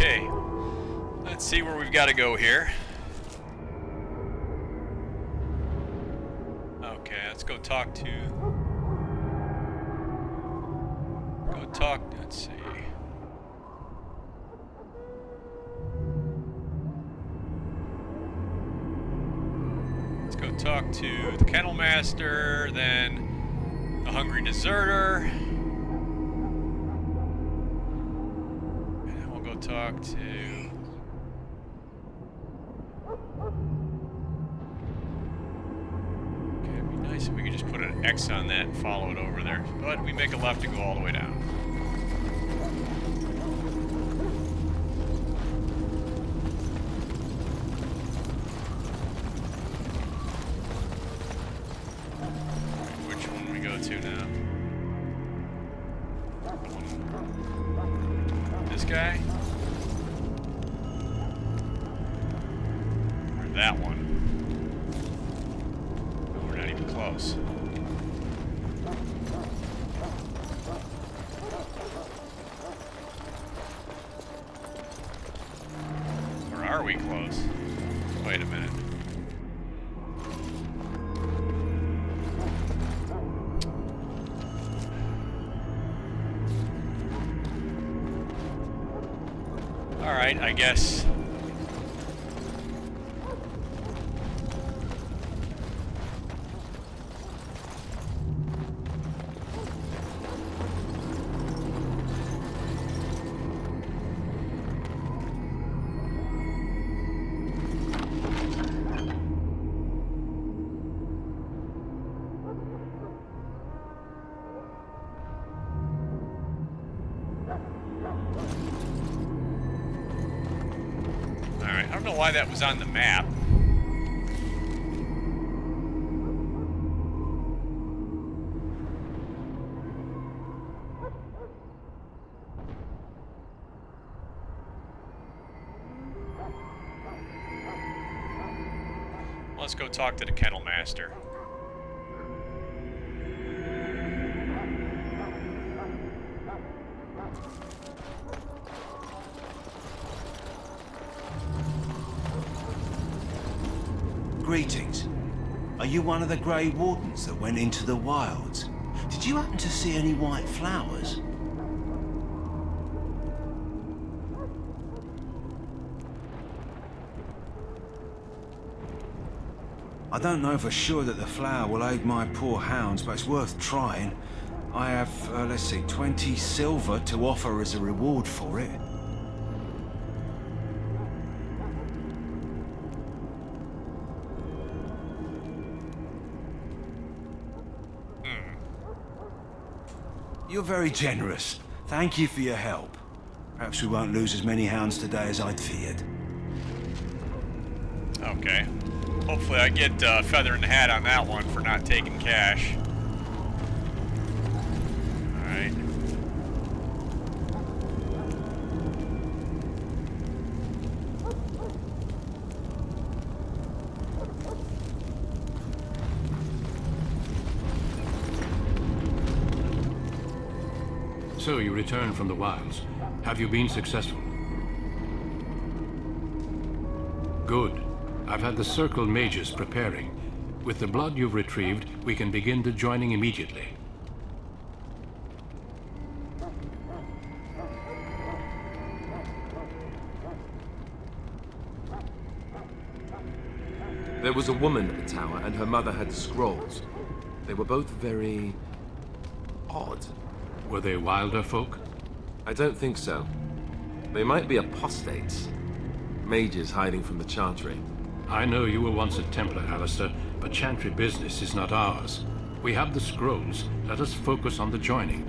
Okay, let's see where we've got to go here. Okay, let's go talk to... let's see. Let's go talk to the Kennel Master, then the Hungry Deserter. And then we'll go talk to... Okay, it'd be nice if we could just put an X on that and follow it over there. But we make a left to go all the way down. To now. This guy? Or that one? No, we're not even close. Or are we close? Wait a minute. Alright, I guess. I don't know why that was on the map. Let's go talk to the Kennel Master. Greetings. Are you one of the Grey Wardens that went into the wilds? Did you happen to see any white flowers? I don't know for sure that the flower will aid my poor hounds, but it's worth trying. I have, let's see, 20 silver to offer as a reward for it. You're very generous. Thank you for your help. Perhaps we won't lose as many hounds today as I'd feared. Okay. Hopefully I get feather in the hat on that one for not taking cash. Alright. So you returned from the wilds. Have you been successful? Good. I've had the Circle mages preparing. With the blood you've retrieved, we can begin the joining immediately. There was a woman at the tower, and her mother had scrolls. They were both very... odd. Were they wilder folk? I don't think so. They might be apostates. Mages hiding from the Chantry. I know you were once a Templar, Alistair, but Chantry business is not ours. We have the scrolls. Let us focus on the joining.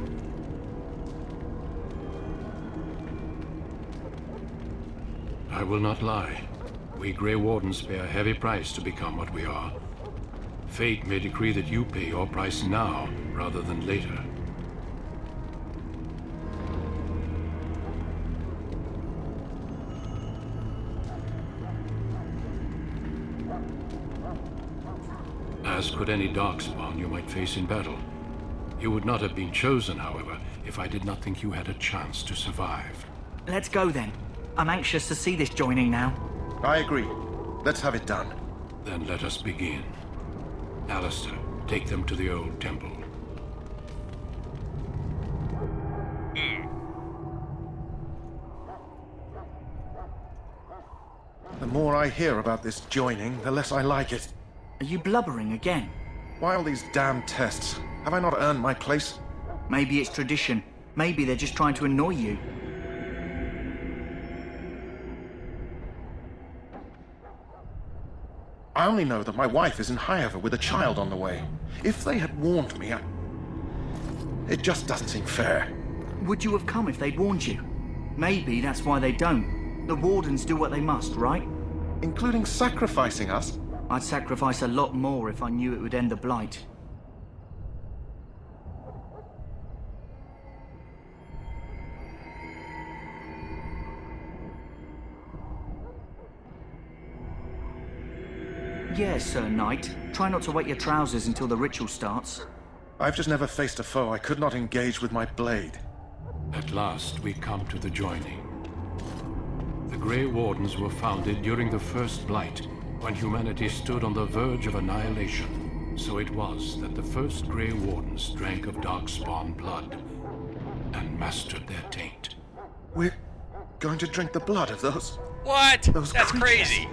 I will not lie. We Grey Wardens pay a heavy price to become what we are. Fate may decree that you pay your price now, rather than later. As could any darkspawn you might face in battle. You would not have been chosen, however, if I did not think you had a chance to survive. Let's go then. I'm anxious to see this joining now. I agree. Let's have it done. Then let us begin. Alistair, take them to the old temple. The more I hear about this joining, the less I like it. Are you blubbering again? Why all these damn tests? Have I not earned my place? Maybe it's tradition. Maybe they're just trying to annoy you. I only know that my wife is in Highover with a child on the way. If they had warned me, it just doesn't seem fair. Would you have come if they'd warned you? Maybe that's why they don't. The Wardens do what they must, right? Including sacrificing us? I'd sacrifice a lot more if I knew it would end the Blight. Yes, Sir Knight. Try not to wet your trousers until the ritual starts. I've just never faced a foe I could not engage with my blade. At last, we come to the joining. The Grey Wardens were founded during the First Blight, when humanity stood on the verge of annihilation. So it was that the first Grey Wardens drank of Darkspawn blood and mastered their taint. We're going to drink the blood of those... What? Those That's creatures. crazy.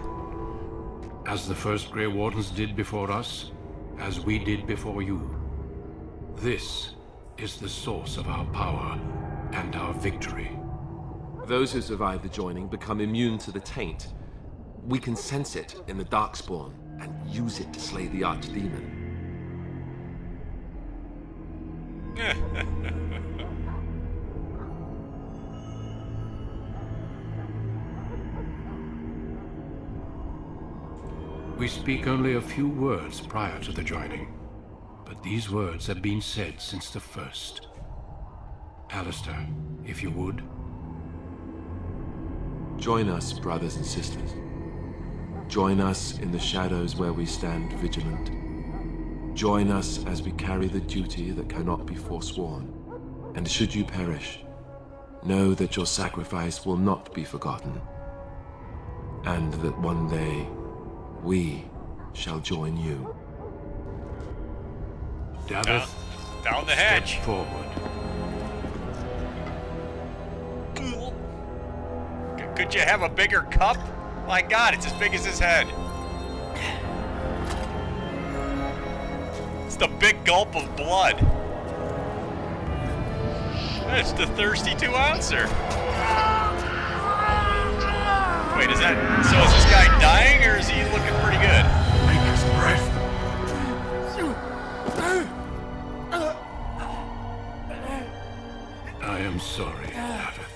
As the first Grey Wardens did before us, as we did before you. This is the source of our power and our victory. Those who survive the joining become immune to the taint. We can sense it in the Darkspawn and use it to slay the archdemon. We speak only a few words prior to the joining, but these words have been said since the first. Alistair, if you would. Join us, brothers and sisters. Join us in the shadows where we stand vigilant. Join us as we carry the duty that cannot be forsworn. And should you perish, know that your sacrifice will not be forgotten, and that one day we shall join you. Davith, Down the step hatch. forward. Could you have a bigger cup? My God, it's as big as his head. It's the big gulp of blood. That's the thirsty 2-ouncer. Wait, is that... So is this guy dying, or is he looking pretty good? Make us breath. I am sorry, Davith.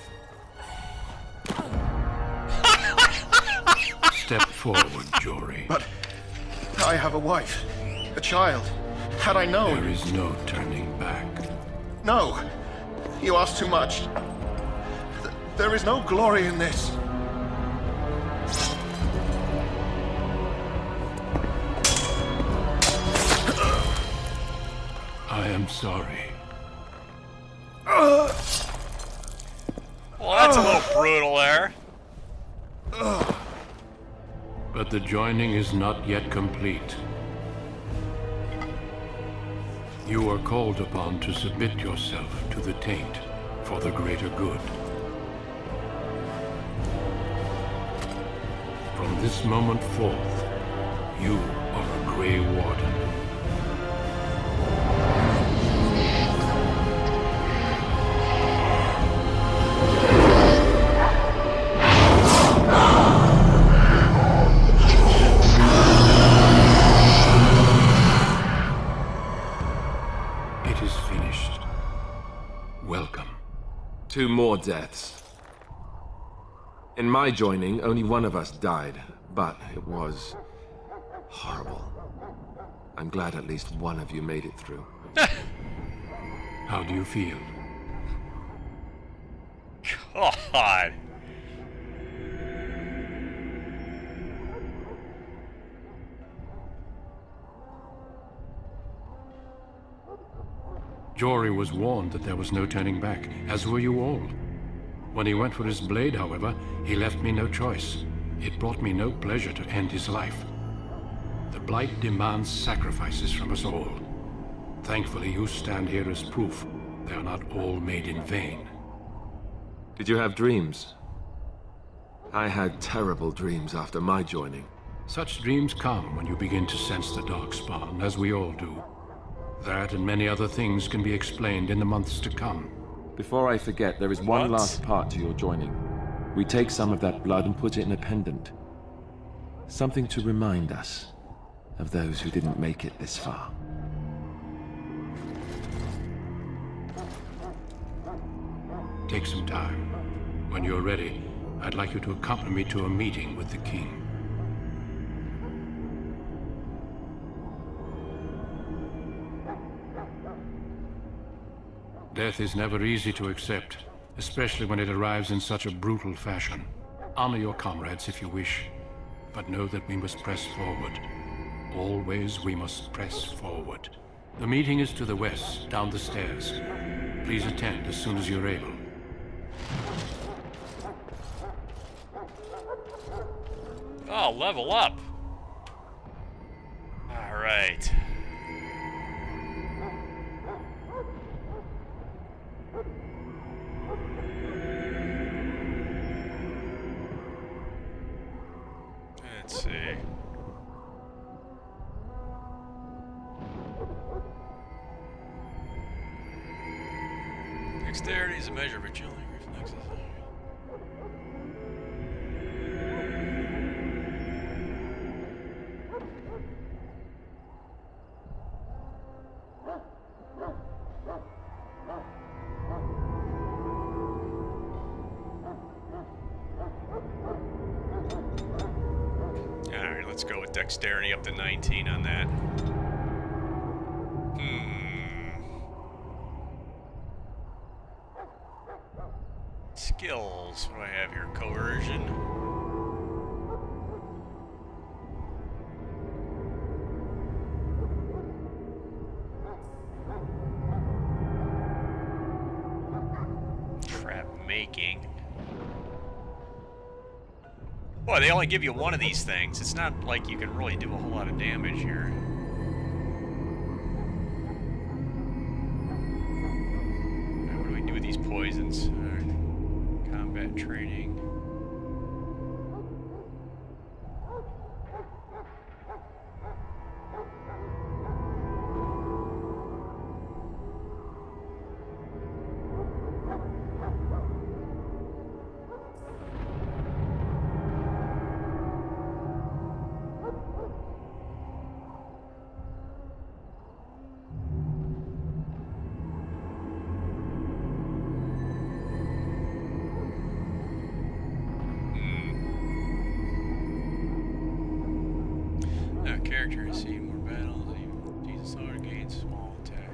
Step forward, Jory. But I have a wife, a child. Had I known... There is no turning back. No! You ask too much. There is no glory in this. I am sorry. Well, that's a little brutal there. But the joining is not yet complete. You are called upon to submit yourself to the taint for the greater good. From this moment forth, you are a Grey Warden. It is finished. Welcome. 2 more deaths. In my joining, only one of us died, but it was horrible. I'm glad at least one of you made it through. How do you feel? God. Jory was warned that there was no turning back, as were you all. When he went for his blade, however, he left me no choice. It brought me no pleasure to end his life. The Blight demands sacrifices from us all. Thankfully, you stand here as proof they are not all made in vain. Did you have dreams? I had terrible dreams after my joining. Such dreams come when you begin to sense the darkspawn, as we all do. That and many other things can be explained in the months to come. Before I forget, there is one last part to your joining. We take some of that blood and put it in a pendant. Something to remind us of those who didn't make it this far. Take some time. When you're ready, I'd like you to accompany me to a meeting with the king. Death is never easy to accept, especially when it arrives in such a brutal fashion. Honor your comrades if you wish, but know that we must press forward. Always we must press forward. The meeting is to the west, down the stairs. Please attend as soon as you're able. Oh, level up. All right. Let's see. Dexterity is a measure of agility, reflexes. Alright, let's go with dexterity up to 19 on that. Skills. What do I have here? Coercion. Trap making. Boy, they only give you one of these things. It's not like you can really do a whole lot of damage here. What do we do with these poisons? Combat training. Character has seen more battles. Jesus Lord gains small attack.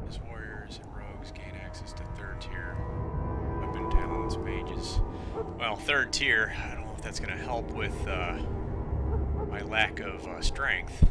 As warriors and rogues gain access to third tier weapon talents, mages. Well, third tier. I don't know if that's going to help with my lack of strength.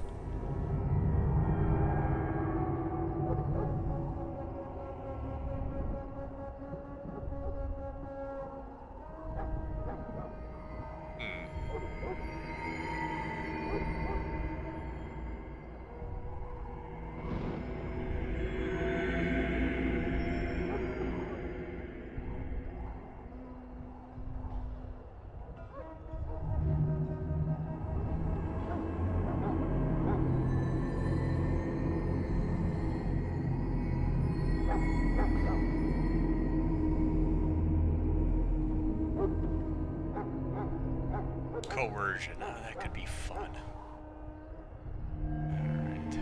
Coercion. Oh, that could be fun. Alright.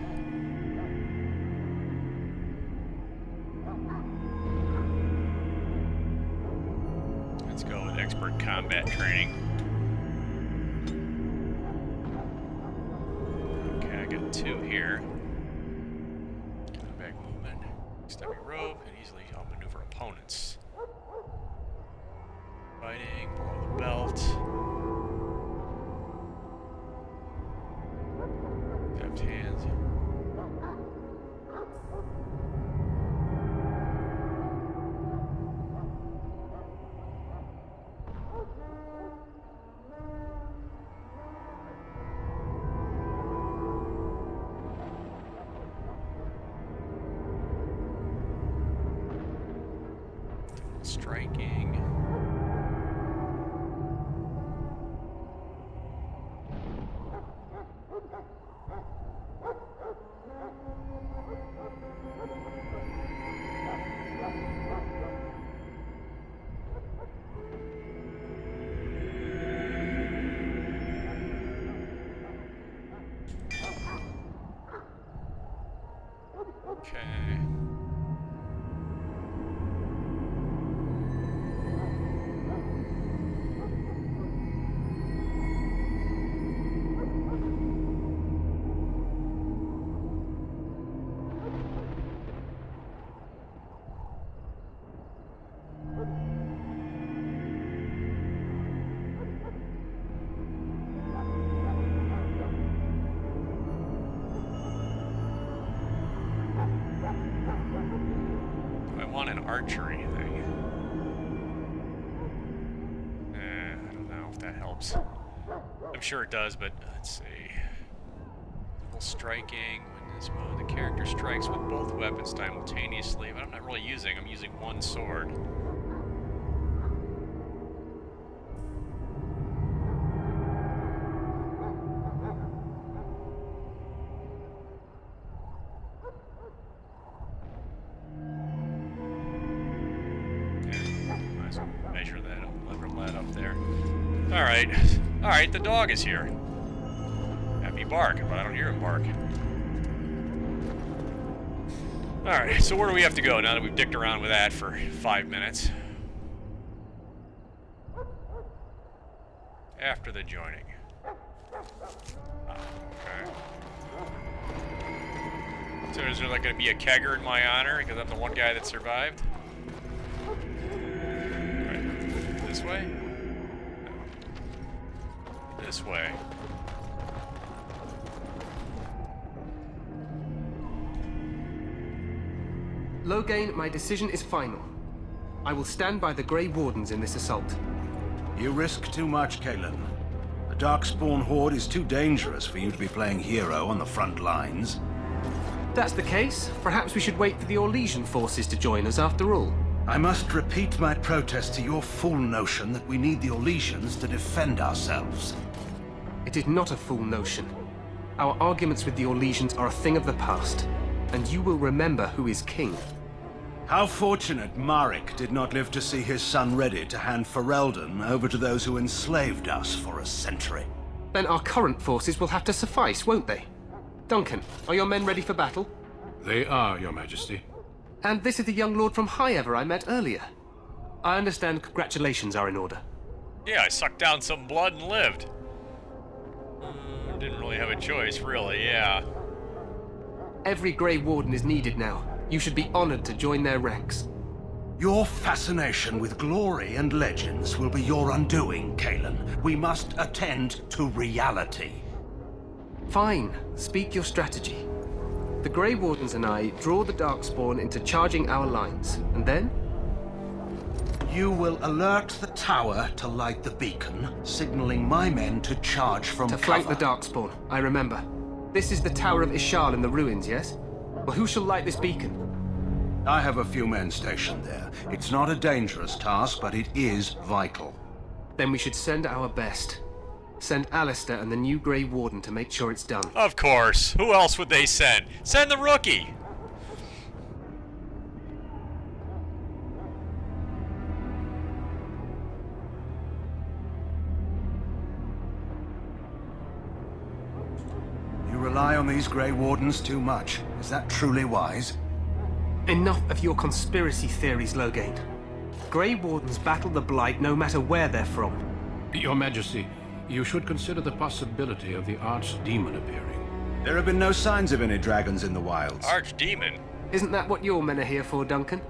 Let's go with expert combat training. Okay, I got 2 here. Combat movement. Stubby rope can easily outmaneuver opponents. Fighting below the belt. Left hands. striking. Okay. Want an archery thing. I don't know if that helps. I'm sure it does, but let's see. Double striking when this mode, the character strikes with both weapons simultaneously, but I'm not really using. I'm using one sword. Measure that up, lever that up there. Alright, the dog is here. Have me bark, but I don't hear him bark. Alright, so where do we have to go now that we've dicked around with that for 5 minutes? After the joining. Okay. So is there like going to be a kegger in my honor because I'm the one guy that survived? This way? No. This way. Logain, my decision is final. I will stand by the Grey Wardens in this assault. You risk too much, Kalen. The Darkspawn Horde is too dangerous for you to be playing hero on the front lines. If that's the case, perhaps we should wait for the Orlesian forces to join us after all. I must repeat my protest to your fool notion that we need the Orlesians to defend ourselves. It is not a fool notion. Our arguments with the Orlesians are a thing of the past, and you will remember who is king. How fortunate Marek did not live to see his son ready to hand Ferelden over to those who enslaved us for a century. Then our current forces will have to suffice, won't they? Duncan, are your men ready for battle? They are, Your Majesty. And this is the young lord from Highever I met earlier. I understand congratulations are in order. Yeah, I sucked down some blood and lived. Didn't really have a choice, really, yeah. Every Grey Warden is needed now. You should be honored to join their ranks. Your fascination with glory and legends will be your undoing, Kalen. We must attend to reality. Fine. Speak your strategy. The Grey Wardens and I draw the Darkspawn into charging our lines, and then? You will alert the tower to light the beacon, signaling my men to charge from To cover. flank the Darkspawn, I remember. This is the Tower of Ishal in the ruins, yes? Well, who shall light this beacon? I have a few men stationed there. It's not a dangerous task, but it is vital. Then we should send our best. Send Alistair and the new Grey Warden to make sure it's done. Of course. Who else would they send? Send the rookie! You rely on these Grey Wardens too much. Is that truly wise? Enough of your conspiracy theories, Logain. Grey Wardens battle the Blight no matter where they're from. Your Majesty, you should consider the possibility of the archdemon appearing. There have been no signs of any dragons in the wilds. Archdemon? Isn't that what your men are here for, Duncan?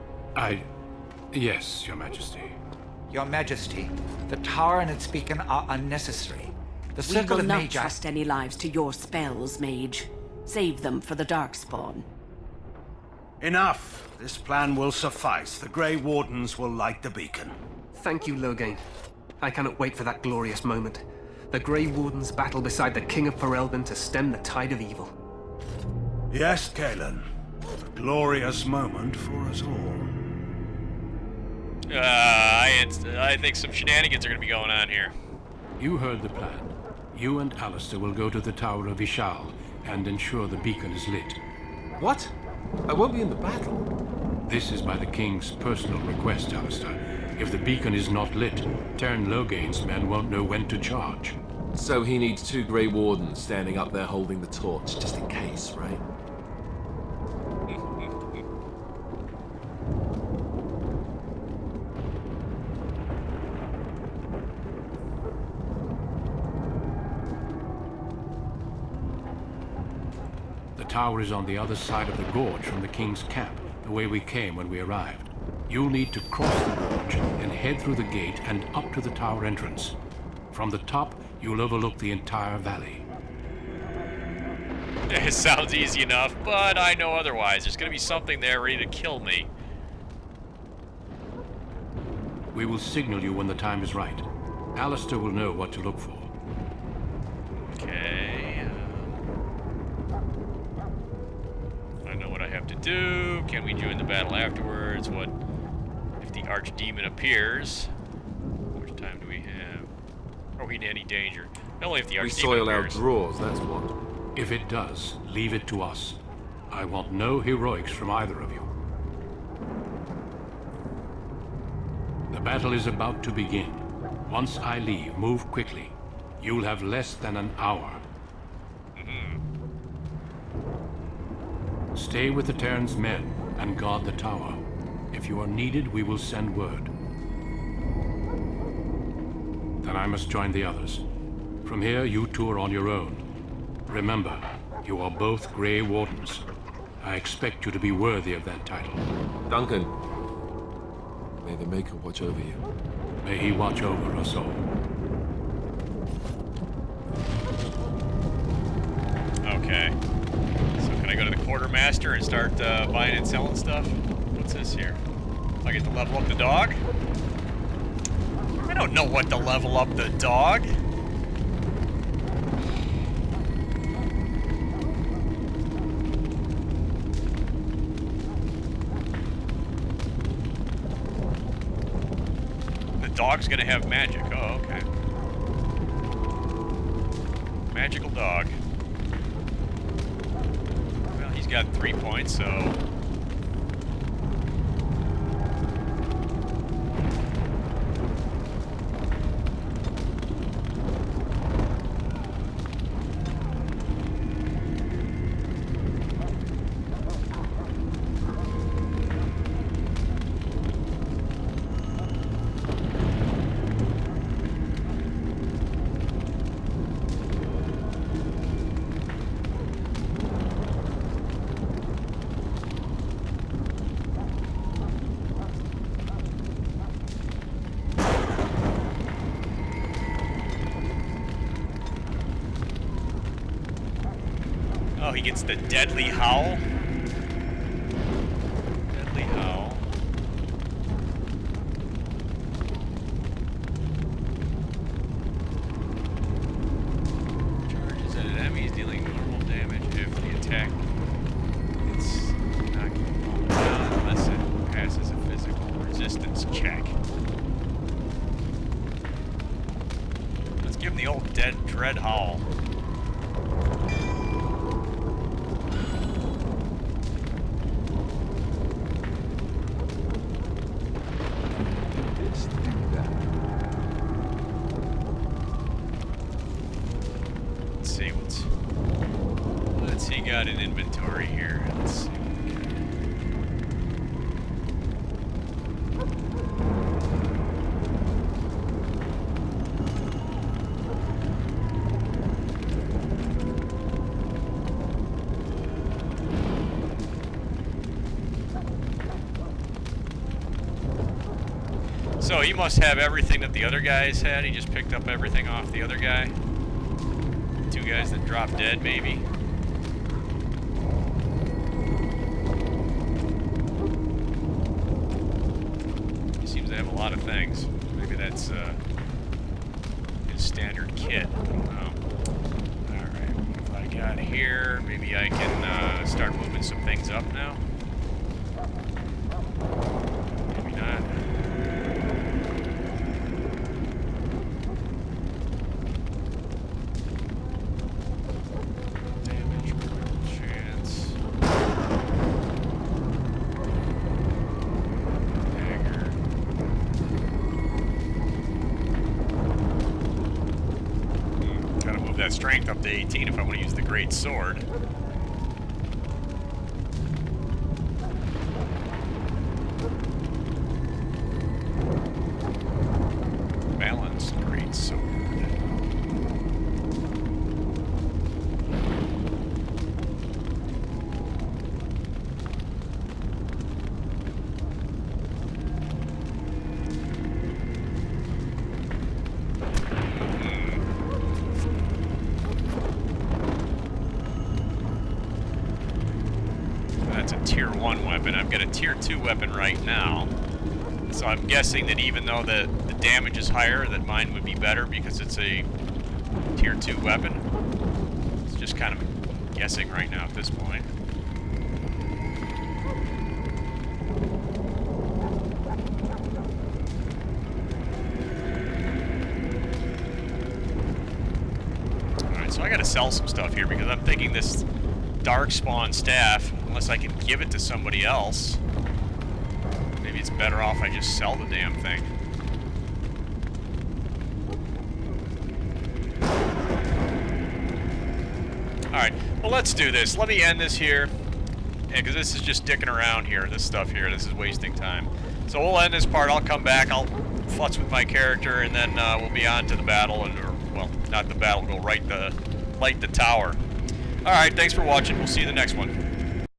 Yes, Your Majesty. Your Majesty, the tower and its beacon are unnecessary. The We circle will of not Magi... trust any lives to your spells, Mage. Save them for the Darkspawn. Enough! This plan will suffice. The Grey Wardens will light the beacon. Thank you, Logain. I cannot wait for that glorious moment. The Grey Wardens battle beside the King of Ferelden to stem the tide of evil. Yes, Kalen. A glorious moment for us all. I think some shenanigans are going to be going on here. You heard the plan. You and Alistair will go to the Tower of Ishal and ensure the beacon is lit. What? I won't be in the battle. This is by the King's personal request, Alistair. If the beacon is not lit, Tern Loghain's men won't know when to charge. So he needs 2 Grey Wardens standing up there holding the torch, just in case, right? The tower is on the other side of the gorge from the King's camp, the way we came when we arrived. You'll need to cross the gorge and head through the gate and up to the tower entrance. From the top, you'll overlook the entire valley. It sounds easy enough, but I know otherwise. There's going to be something there ready to kill me. We will signal you when the time is right. Alistair will know what to look for. Okay. I know what I have to do. Can we join the battle afterwards? What if the archdemon appears? How much time do we have? Are we in any danger? Only if the archdemon We soil our appears. drawers, that's what. If it does, leave it to us. I want no heroics from either of you. The battle is about to begin. Once I leave, move quickly. You'll have less than an hour. Stay with the Terran's men and guard the tower. If you are needed, we will send word. Then I must join the others. From here, you two are on your own. Remember, you are both Grey Wardens. I expect you to be worthy of that title. Duncan, may the Maker watch over you. May he watch over us all. Okay. So can I go to the quartermaster and start buying and selling stuff? What's this here? I get to level up the dog? I don't know what to level up the dog. The dog's gonna have magic. Oh, okay. Magical dog. Well, he's got 3 points, so... Oh, he gets the deadly howl. Deadly howl. Charges at enemies dealing normal damage if the attack it's not down unless it passes a physical resistance check. Let's give him the old dread howl. Let's see, got an inventory here. Let's see. So he must have everything that the other guys had. He just picked up everything off the other guy. 2 guys that dropped dead, maybe. He seems to have a lot of things. Maybe that's his standard kit. I don't know. Alright, what have I got here? Maybe I can start moving some things up now. Maybe not. that strength up to 18 if I want to use the great sword. Balance, great sword. That's a tier 1 weapon. I've got a tier 2 weapon right now. So I'm guessing that even though the damage is higher, that mine would be better because it's a tier 2 weapon. It's just kind of guessing right now at this point. Alright, so I gotta sell some stuff here because I'm thinking this Darkspawn staff, unless I can give it to somebody else, maybe it's better off I just sell the damn thing. Alright, well let's do this. Let me end this here, because this is just dicking around here, this stuff here. This is wasting time. So we'll end this part. I'll come back, I'll futz with my character, and then we'll be on to the battle, and or, well, not the battle, go light the tower. Alright, thanks for watching. We'll see you in the next one.